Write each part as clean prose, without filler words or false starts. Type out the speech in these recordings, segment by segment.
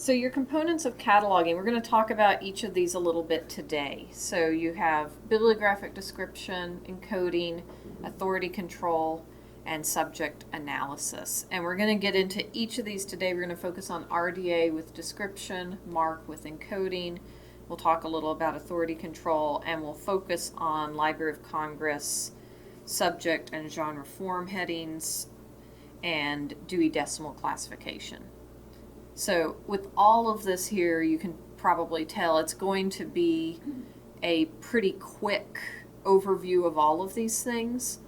So your components of cataloging, we're going to talk about each of these a little bit today. So you have bibliographic description, encoding, authority control, and subject analysis. And we're going to get into each of these today. We're going to focus on RDA with description, MARC with encoding. We'll talk a little about authority control, and we'll focus on Library of Congress, subject and genre form headings, and Dewey Decimal Classification. So with all of this here, you can probably tell it's going to be a pretty quick overview of all of these things,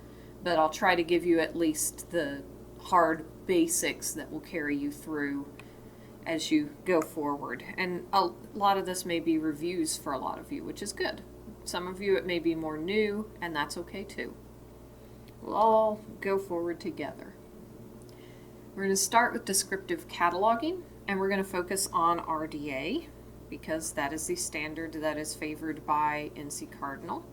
but I'll try to give you at least the hard basics that will carry you through as you go forward. And a lot of this may be reviews for a lot of you, which is good. Some of you it may be more new, and that's okay too. We'll all go forward together. We're going to start with descriptive cataloging, and we're going to focus on RDA because that is the standard that is favored by NC Cardinal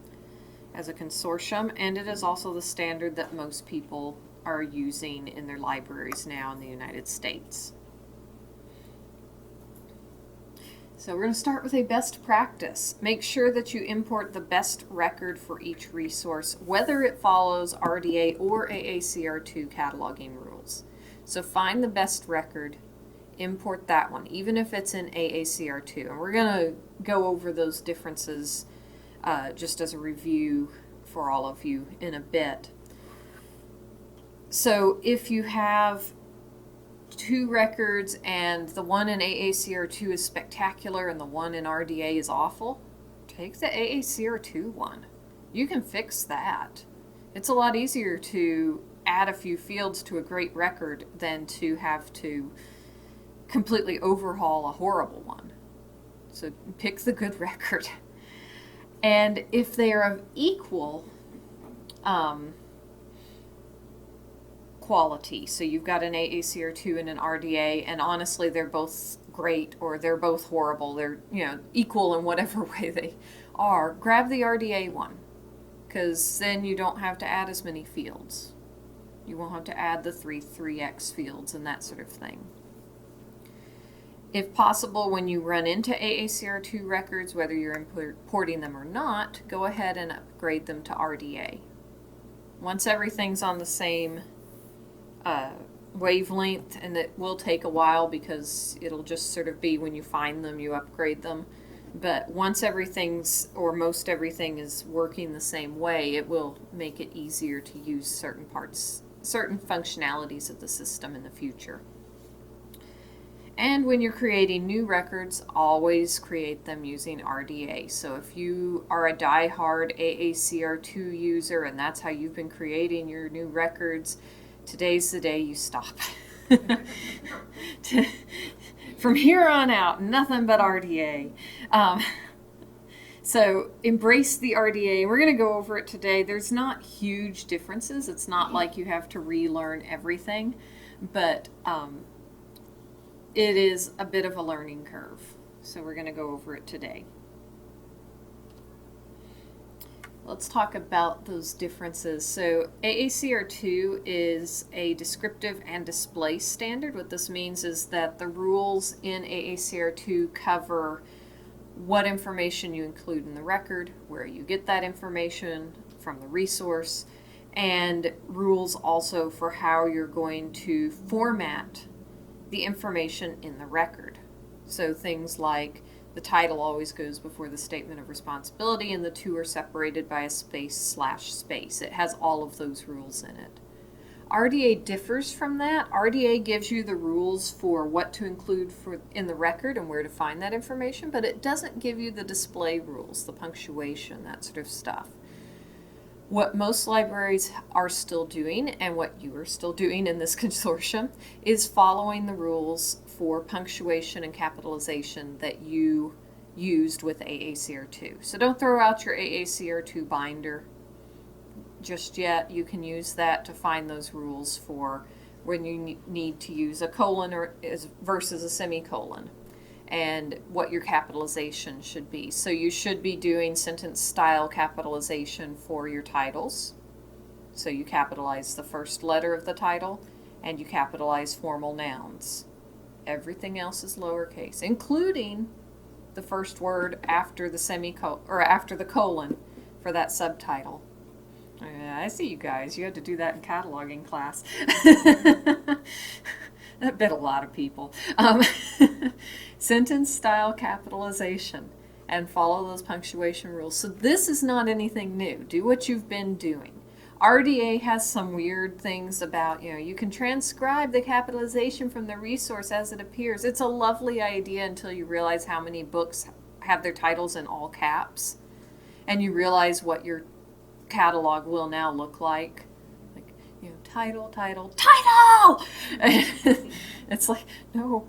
as a consortium, and it is also the standard that most people are using in their libraries now in the United States. So we're going to start with a best practice. Make sure that you import the best record for each resource, whether it follows RDA or AACR2 cataloging rules. So find the best record, import that one, even if it's in AACR2. And we're going to go over those differences just as a review for all of you in a bit. So if you have two records and the one in AACR2 is spectacular and the one in RDA is awful, take the AACR2 one. You can fix that. It's a lot easier to add a few fields to a great record than to have to completely overhaul a horrible one. So pick the good record. And if they are of equal quality, so you've got an AACR2 and an RDA, and honestly they're both great or they're both horrible, they're equal in whatever way they are, grab the RDA one, because then you don't have to add as many fields. You won't have to add the 3x fields and that sort of thing. If possible, when you run into AACR2 records, whether you're importing them or not, go ahead and upgrade them to RDA. Once everything's on the same wavelength, and it will take a while because it'll just sort of be when you find them, you upgrade them. But once everything's, or most everything is working the same way, it will make it easier to use certain parts, certain functionalities of the system in the future. And when you're creating new records, always create them using RDA. So if you are a die-hard AACR2 user and that's how you've been creating your new records, today's the day you stop. From here on out, nothing but RDA. So embrace the RDA. We're going to go over it today. There's not huge differences. It's not like you have to relearn everything, but it is a bit of a learning curve. So we're going to go over it today. Let's talk about those differences. So AACR2 is a descriptive and display standard. What this means is that the rules in AACR2 cover what information you include in the record, where you get that information from the resource, and rules also for how you're going to format the information in the record. So things like the title always goes before the statement of responsibility, and the two are separated by a space/space. It has all of those rules in it. RDA differs from that. RDA gives you the rules for what to include in the record and where to find that information, but it doesn't give you the display rules, the punctuation, that sort of stuff. What most libraries are still doing, and what you are still doing in this consortium, is following the rules for punctuation and capitalization that you used with AACR2. So don't throw out your AACR2 binder just yet. You can use that to find those rules for when you need to use a colon versus a semicolon, and what your capitalization should be. So you should be doing sentence style capitalization for your titles. So you capitalize the first letter of the title, and you capitalize formal nouns everything else is lowercase, including the first word after the semicolon or after the colon for that subtitle. I see you guys. You had to do that in cataloging class. That bit a lot of people. Sentence style capitalization, and follow those punctuation rules. So this is not anything new. Do what you've been doing. RDA has some weird things about, you can transcribe the capitalization from the resource as it appears. It's a lovely idea until you realize how many books have their titles in all caps, and you realize what your catalog will now look like. Title. It's like, no,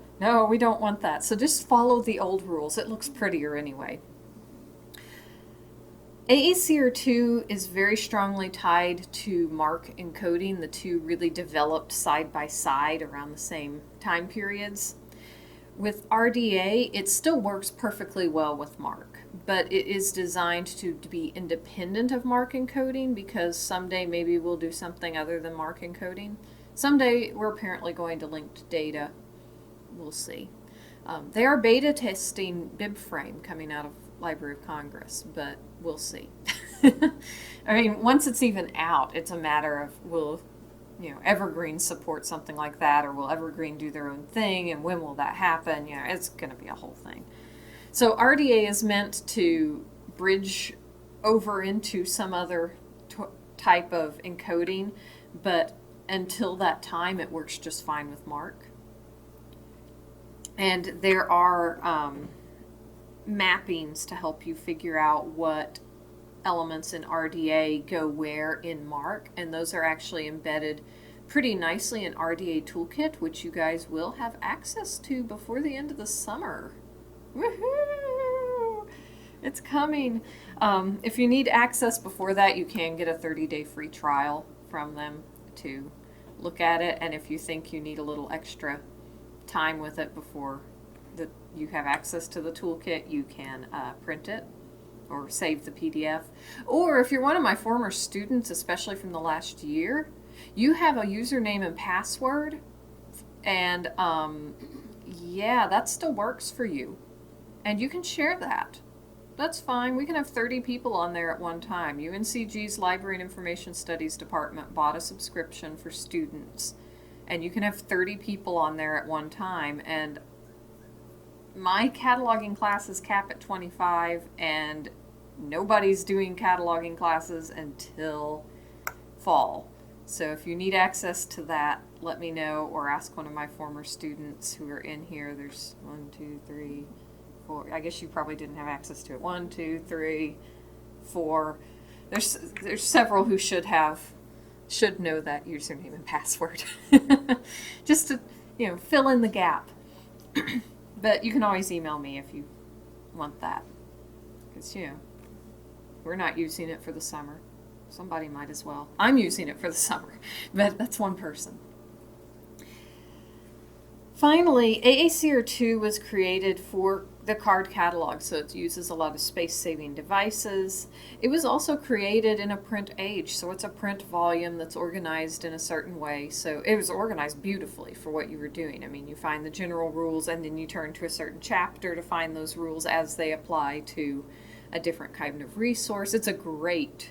we don't want that. So just follow the old rules. It looks prettier anyway. AACR2 is very strongly tied to mark encoding. The two really developed side by side around the same time periods. With RDA, it still works perfectly well with mark, but it is designed to be independent of mark encoding, because someday maybe we'll do something other than mark encoding. Someday we're apparently going to linked data. We'll see. They are beta testing BibFrame coming out of Library of Congress, but we'll see. I mean, once it's even out, it's a matter of will Evergreen support something like that, or will Evergreen do their own thing, and when will that happen? It's going to be a whole thing. So RDA is meant to bridge over into some other type of encoding, but until that time, it works just fine with mark. And there are mappings to help you figure out what elements in RDA go where in mark, and those are actually embedded pretty nicely in RDA Toolkit, which you guys will have access to before the end of the summer. Woohoo! It's coming. If you need access before that, you can get a 30-day free trial from them to look at it, and if you think you need a little extra time with it before you have access to the toolkit, you can print it or save the PDF. Or if you're one of my former students, especially from the last year, you have a username and password, and yeah, that still works for you. And you can share that. That's fine. We can have 30 people on there at one time. UNCG's Library and Information Studies Department bought a subscription for students, and you can have 30 people on there at one time. And my cataloging classes cap at 25, and nobody's doing cataloging classes until fall. So if you need access to that, let me know, or ask one of my former students who are in here. There's 1, 2, 3, 4. I guess you probably didn't have access to it. 1, 2, 3, 4. There's several who should know that username and password. Just to fill in the gap. But you can always email me if you want that, because we're not using it for the summer. Somebody might as well. I'm using it for the summer, but that's one person. Finally, AACR2 was created for the card catalog, so it uses a lot of space-saving devices. It was also created in a print age, so it's a print volume that's organized in a certain way. So it was organized beautifully for what you were doing. I mean, you find the general rules, and then you turn to a certain chapter to find those rules as they apply to a different kind of resource. It's a great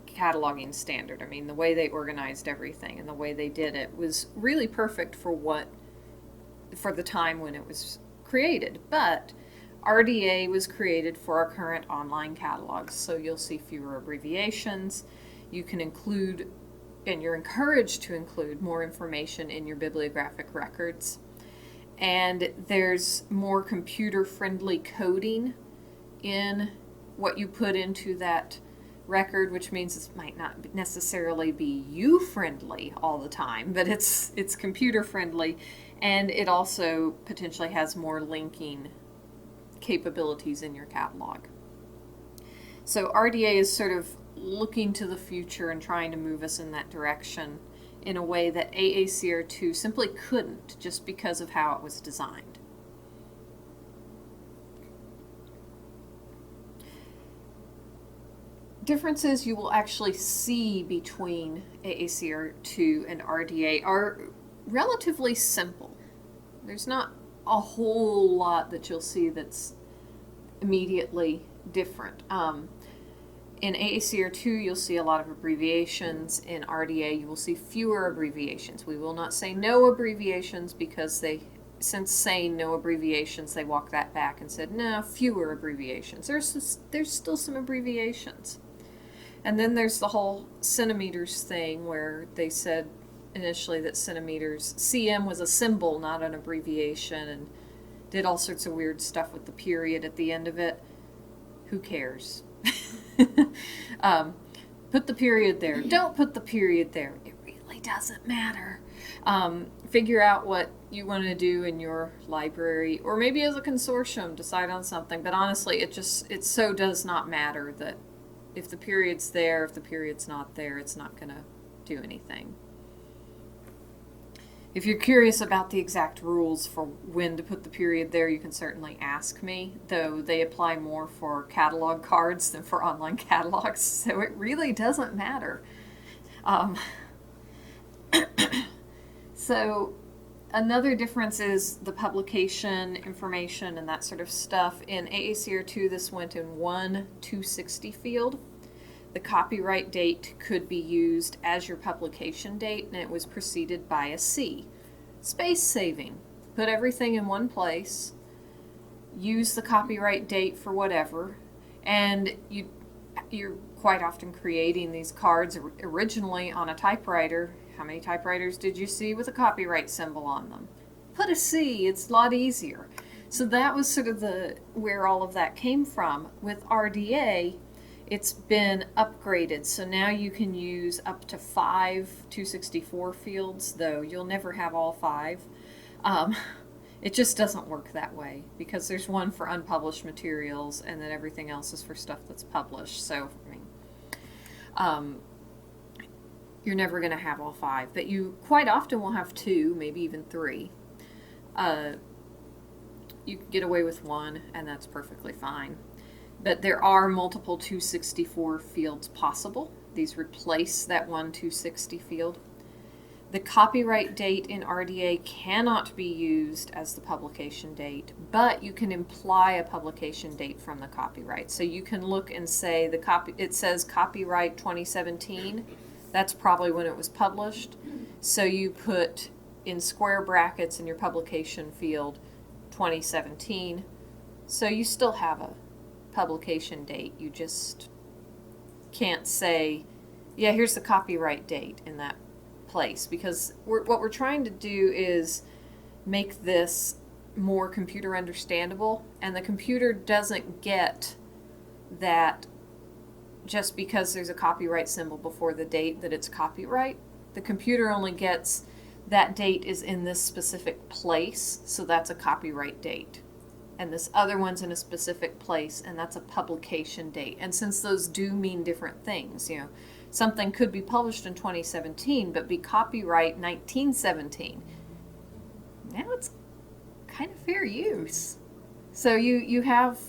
cataloging standard. I mean, the way they organized everything and the way they did it was really perfect for the time when it was created. But RDA was created for our current online catalogs, so you'll see fewer abbreviations. You can include, and you're encouraged to include, more information in your bibliographic records. And there's more computer-friendly coding in what you put into that record, which means it might not necessarily be you-friendly all the time, but it's computer-friendly, and it also potentially has more linking capabilities in your catalog. So RDA is sort of looking to the future and trying to move us in that direction in a way that AACR2 simply couldn't, just because of how it was designed. Differences you will actually see between AACR2 and RDA are relatively simple. There's not a whole lot that you'll see that's immediately different. In AACR2, you'll see a lot of abbreviations. In RDA, you will see fewer abbreviations. We will not say no abbreviations because since saying no abbreviations, they walked that back and said, no, fewer abbreviations. There's still some abbreviations. And then there's the whole centimeters thing where they said initially that centimeters, CM was a symbol, not an abbreviation, and did all sorts of weird stuff with the period at the end of it. Who cares? Put the period there. Don't put the period there. It really doesn't matter. Figure out what you want to do in your library, or maybe as a consortium, decide on something. But honestly, it so does not matter that if the period's there, if the period's not there, it's not going to do anything. If you're curious about the exact rules for when to put the period there, you can certainly ask me, though they apply more for catalog cards than for online catalogs, so it really doesn't matter. So another difference is the publication information and that sort of stuff. In AACR2, this went in one 260 field. The copyright date could be used as your publication date, and it was preceded by a C. Space saving. Put everything in one place, use the copyright date for whatever, and you're quite often creating these cards originally on a typewriter. How many typewriters did you see with a copyright symbol on them? Put a C, it's a lot easier. So that was sort of where all of that came from. With RDA, it's been upgraded, so now you can use up to 5 264 fields, though you'll never have all 5. It just doesn't work that way, because there's one for unpublished materials, and then everything else is for stuff that's published. So, I mean, you're never going to have all 5, but you quite often will have 2, maybe even 3. You can get away with 1, and that's perfectly fine. But there are multiple 264 fields possible. These replace that one 260 field. The copyright date in RDA cannot be used as the publication date, but you can imply a publication date from the copyright. So you can look and say it says copyright 2017. That's probably when it was published. So you put in square brackets in your publication field 2017. So you still have a publication date. You just can't say, yeah, here's the copyright date in that place, because what we're trying to do is make this more computer understandable, and the computer doesn't get that just because there's a copyright symbol before the date that it's copyright. The computer only gets that date is in this specific place, so that's a copyright date. And this other one's in a specific place, and that's a publication date. And since those do mean different things, you know, something could be published in 2017, but be copyright 1917. Now it's kind of fair use. So you have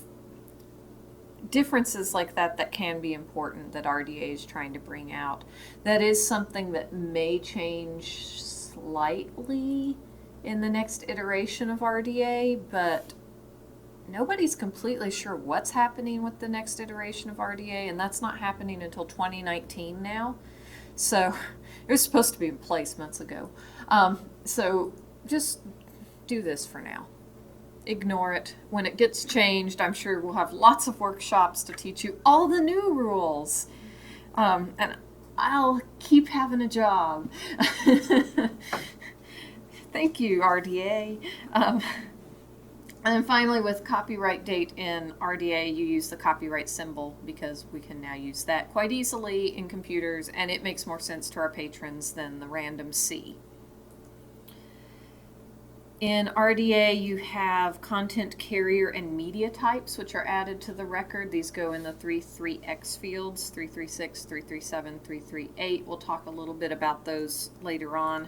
differences like that can be important that RDA is trying to bring out. That is something that may change slightly in the next iteration of RDA, but nobody's completely sure what's happening with the next iteration of RDA, and that's not happening until 2019 now. So it was supposed to be in place months ago. So just do this for now. Ignore it. When it gets changed, I'm sure we'll have lots of workshops to teach you all the new rules. And I'll keep having a job. Thank you, RDA. And then finally, with copyright date in RDA, you use the copyright symbol because we can now use that quite easily in computers, and it makes more sense to our patrons than the random C. In RDA, you have content carrier and media types, which are added to the record. These go in the 33X fields, 336, 337, 338. We'll talk a little bit about those later on.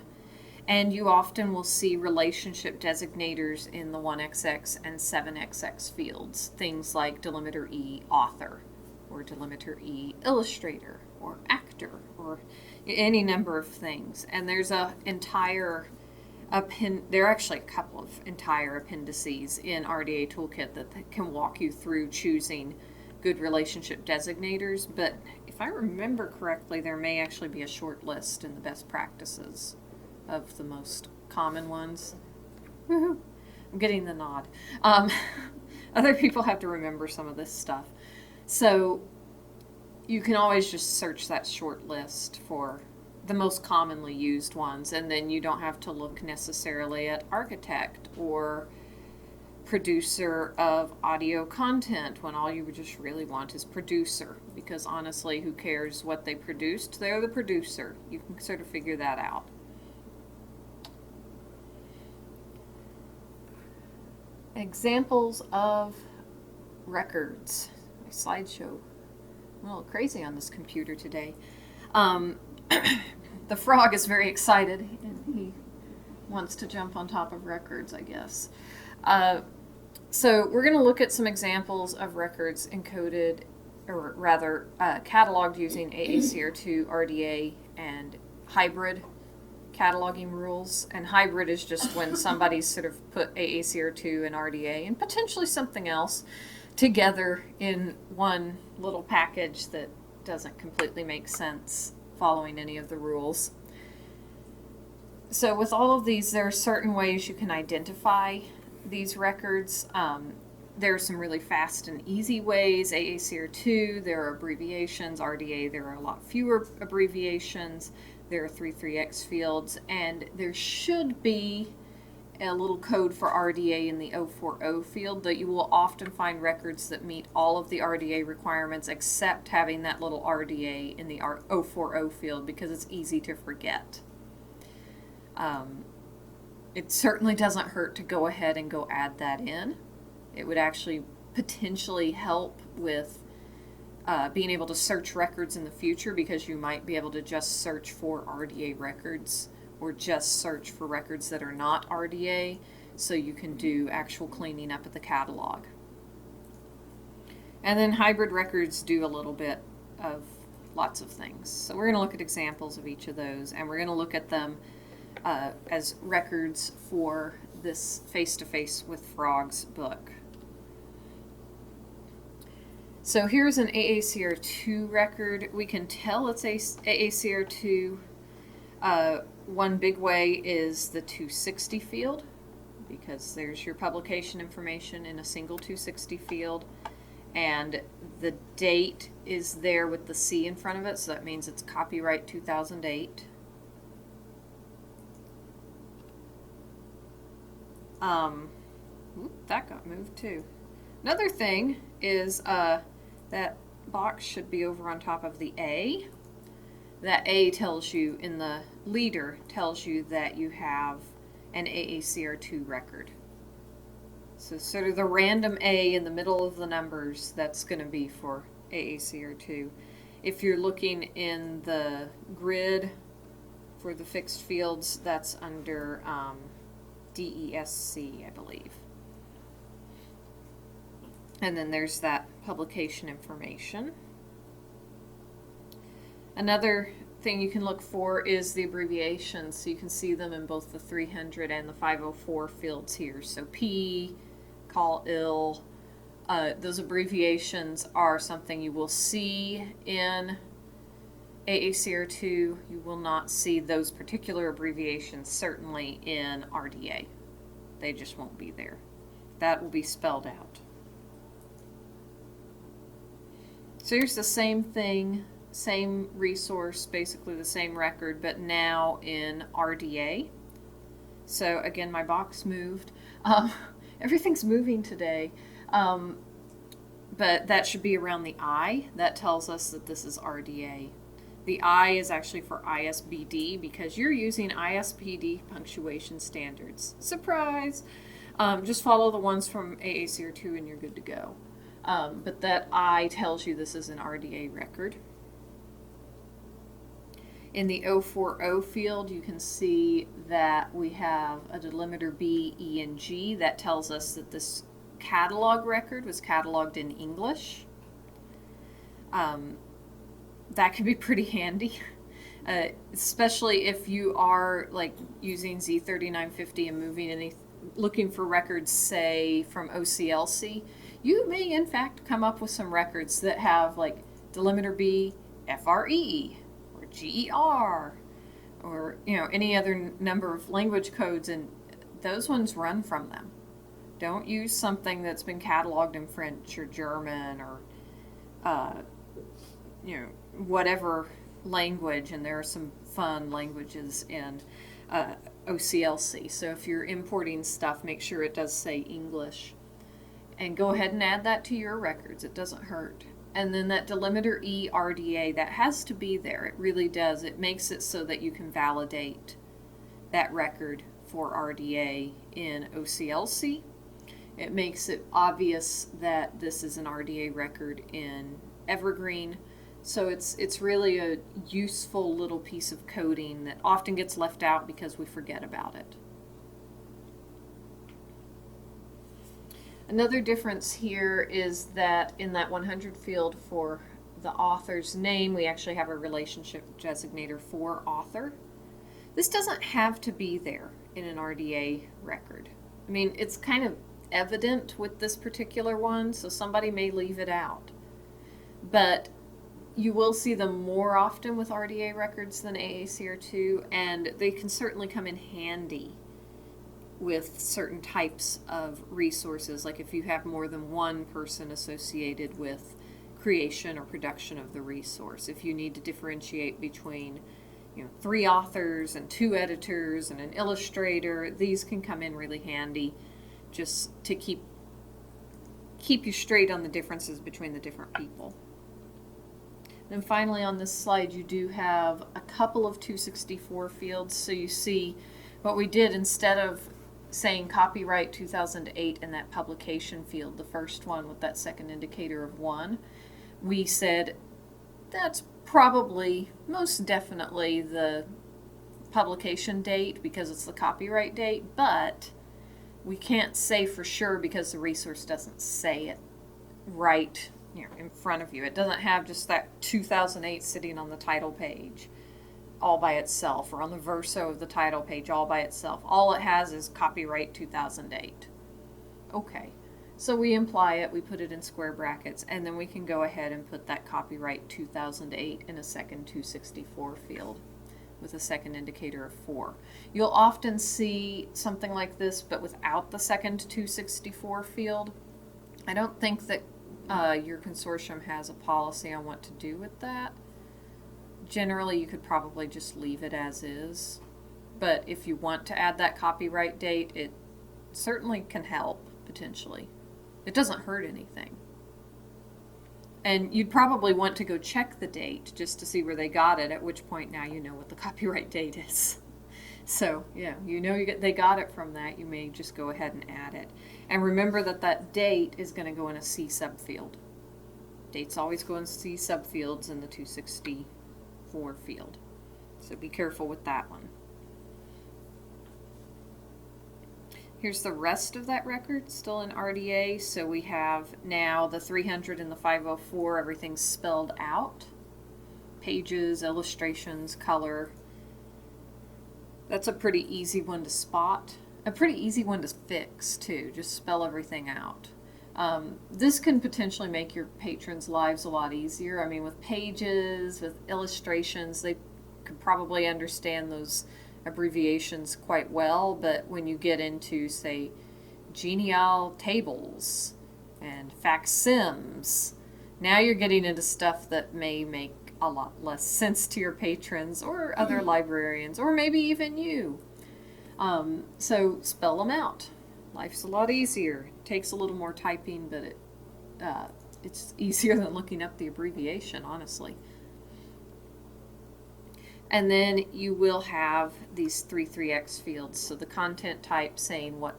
And you often will see relationship designators in the 1XX and 7XX fields. Things like delimiter E, author, or delimiter E, illustrator, or actor, or any number of things. And there's an entire there are actually a couple of entire appendices in RDA Toolkit that can walk you through choosing good relationship designators, but if I remember correctly, there may actually be a short list in the best practices of the most common ones. Woohoo! I'm getting the nod. Other people have to remember some of this stuff. So you can always just search that short list for the most commonly used ones, and then you don't have to look necessarily at architect or producer of audio content when all you just really want is producer, because honestly, who cares what they produced? They're the producer. You can sort of figure that out. Examples of records. My slideshow. I'm a little crazy on this computer today. The frog is very excited and he wants to jump on top of records, I guess. So we're going to look at some examples of records encoded, or rather cataloged using AACR2, RDA, and hybrid cataloging rules. And hybrid is just when somebody's sort of put AACR2 and RDA and potentially something else together in one little package that doesn't completely make sense following any of the rules. So with all of these, there are certain ways you can identify these records. There are some really fast and easy ways. AACR2, there are abbreviations. RDA, there are a lot fewer abbreviations. There are 33X fields, and there should be a little code for RDA in the 040 field, that you will often find records that meet all of the RDA requirements except having that little RDA in the 040 field, because it's easy to forget. It certainly doesn't hurt to go ahead and go add that in. It would actually potentially help with being able to search records in the future, because you might be able to just search for RDA records or just search for records that are not RDA, so you can do actual cleaning up of the catalog. And then hybrid records do a little bit of lots of things. So we're going to look at examples of each of those, and we're going to look at them as records for this Face-to-Face with Frogs book. So here's an AACR2 record. We can tell it's AACR2. One big way is the 260 field, because there's your publication information in a single 260 field, and the date is there with the C in front of it, so that means it's copyright 2008. That got moved too. Another thing is that box should be over on top of the A. That A tells you, in the leader, tells you that you have an AACR2 record. So sort of the random A in the middle of the numbers, that's going to be for AACR2. If you're looking in the grid for the fixed fields, that's under DESC, I believe. And then there's that publication information. Another thing you can look for is the abbreviations. So you can see them in both the 300 and the 504 fields here. So P, call ill. Those abbreviations are something you will see in AACR2. You will not see those particular abbreviations, certainly in RDA. They just won't be there. That will be spelled out. So here's the same thing, same resource, basically the same record, but now in RDA. So again, my box moved. Everything's moving today. But that should be around the I. That tells us that this is RDA. The I is actually for ISBD, because you're using ISBD punctuation standards. Surprise! Just follow the ones from AACR2 and you're good to go. But that I tells you this is an RDA record. In the 040 field, you can see that we have a delimiter B, E, and G. That tells us that this catalog record was cataloged in English. That can be pretty handy, Especially if you are like using Z3950 and looking for records, say from OCLC, you may in fact come up with some records that have like delimiter B, FRE, or GER, or any other number of language codes, and those ones run from them. Don't use something that's been cataloged in French or German or whatever language, and there are some fun languages in OCLC. So if you're importing stuff, make sure it does say English. And go ahead and add that to your records. It doesn't hurt. And then that delimiter E RDA, that has to be there. It really does. It makes it so that you can validate that record for RDA in OCLC. It makes it obvious that this is an RDA record in Evergreen. So it's really a useful little piece of coding that often gets left out because we forget about it. Another difference here is that in that 100 field for the author's name, we actually have a relationship designator for author. This doesn't have to be there in an RDA record. I mean, it's kind of evident with this particular one, so somebody may leave it out. But you will see them more often with RDA records than AACR2, and they can certainly come in handy with certain types of resources, like if you have more than one person associated with creation or production of the resource. If you need to differentiate between 3 authors and 2 editors and an illustrator, these can come in really handy just to keep you straight on the differences between the different people. Then finally on this slide you do have a couple of 264 fields, so you see what we did. Instead of saying copyright 2008 in that publication field, the first one with that second indicator of 1, we said that's probably most definitely the publication date because it's the copyright date, but we can't say for sure because the resource doesn't say it right in front of you. It doesn't have just that 2008 sitting on the title page all by itself, or on the verso of the title page all by itself. All it has is copyright 2008. Okay, so we imply it, we put it in square brackets, and then we can go ahead and put that copyright 2008 in a second 264 field with a second indicator of 4. You'll often see something like this, but without the second 264 field. I don't think that your consortium has a policy on what to do with that. Generally, you could probably just leave it as is, but if you want to add that copyright date, it certainly can help, potentially. It doesn't hurt anything. And you'd probably want to go check the date just to see where they got it, at which point now you know what the copyright date is. So, yeah, they got it from that. You may just go ahead and add it. And remember that that date is going to go in a C subfield. Dates always go in C subfields in the 264 field. So be careful with that one. Here's the rest of that record, still in RDA. So we have now the 300 and the 504, everything's spelled out. Pages, illustrations, color. That's a pretty easy one to spot. A pretty easy one to fix, too. Just spell everything out. This can potentially make your patrons' lives a lot easier. I mean, with pages, with illustrations, they could probably understand those abbreviations quite well, but when you get into, say, genial tables and facsims, now you're getting into stuff that may make a lot less sense to your patrons or other librarians, or maybe even you. So spell them out. Life's a lot easier. It takes a little more typing, but it's easier than looking up the abbreviation, honestly. And then you will have these 3x fields. So the content type saying what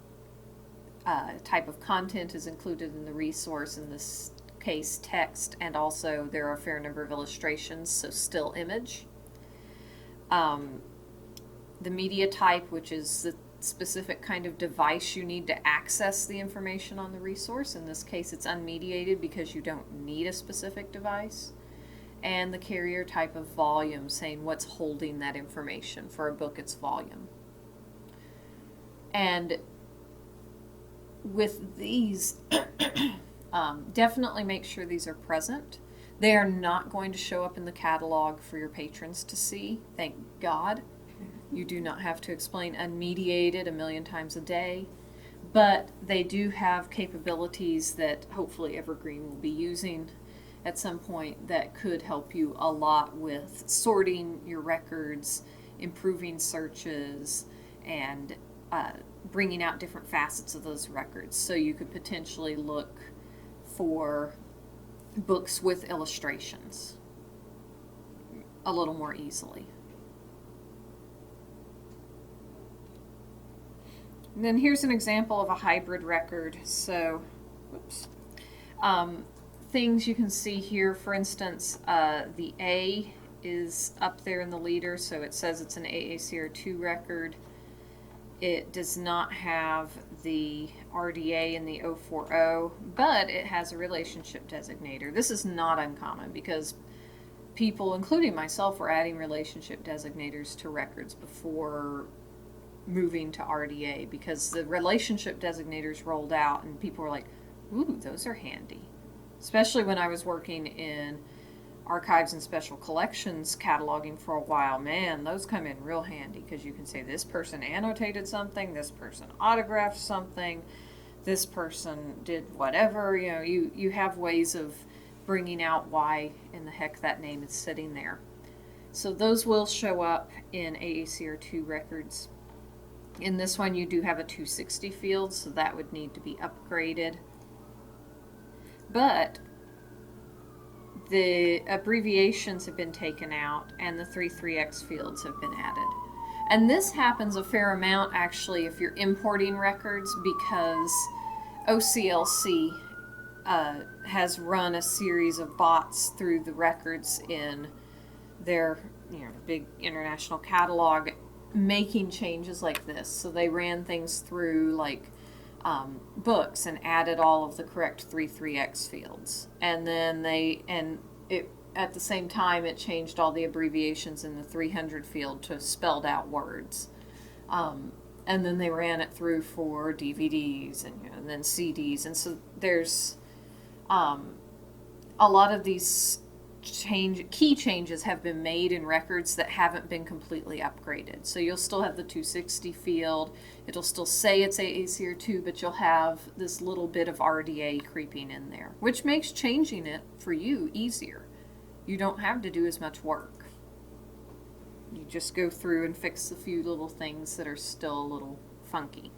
type of content is included in the resource, in this case text, and also there are a fair number of illustrations, so still image. The media type, which is the specific kind of device you need to access the information on the resource. In this case it's unmediated because you don't need a specific device. and the carrier type of volume, saying what's holding that information. For a book, it's volume. And with these, definitely make sure these are present. They are not going to show up in the catalog for your patrons to see. Thank God. You do not have to explain unmediated a million times a day. But they do have capabilities that hopefully Evergreen will be using at some point that could help you a lot with sorting your records, improving searches, and bringing out different facets of those records. So you could potentially look for books with illustrations a little more easily. And then here's an example of a hybrid record. So, whoops. Things you can see here, for instance, the A is up there in the leader, so it says it's an AACR2 record. It does not have the RDA in the 040, but it has a relationship designator. This is not uncommon because people, including myself, were adding relationship designators to records before moving to RDA because the relationship designators rolled out and people were like, ooh, those are handy. Especially when I was working in archives and special collections cataloging for a while. Man, those come in real handy because you can say this person annotated something, this person autographed something, this person did whatever. You know, you have ways of bringing out why in the heck that name is sitting there. So those will show up in AACR2 records. In this one you do have a 260 field, so that would need to be upgraded. But the abbreviations have been taken out and the 33X fields have been added. And this happens a fair amount actually if you're importing records because OCLC has run a series of bots through the records in their big international catalog making changes like this. So they ran things through like books and added all of the correct 33X fields. And then at the same time it changed all the abbreviations in the 300 field to spelled out words. And then they ran it through for DVDs and then CDs. And so there's a lot of these key changes have been made in records that haven't been completely upgraded. So you'll still have the 260 field. It'll still say it's AACR2, but you'll have this little bit of RDA creeping in there, which makes changing it for you easier. You don't have to do as much work. You just go through and fix a few little things that are still a little funky.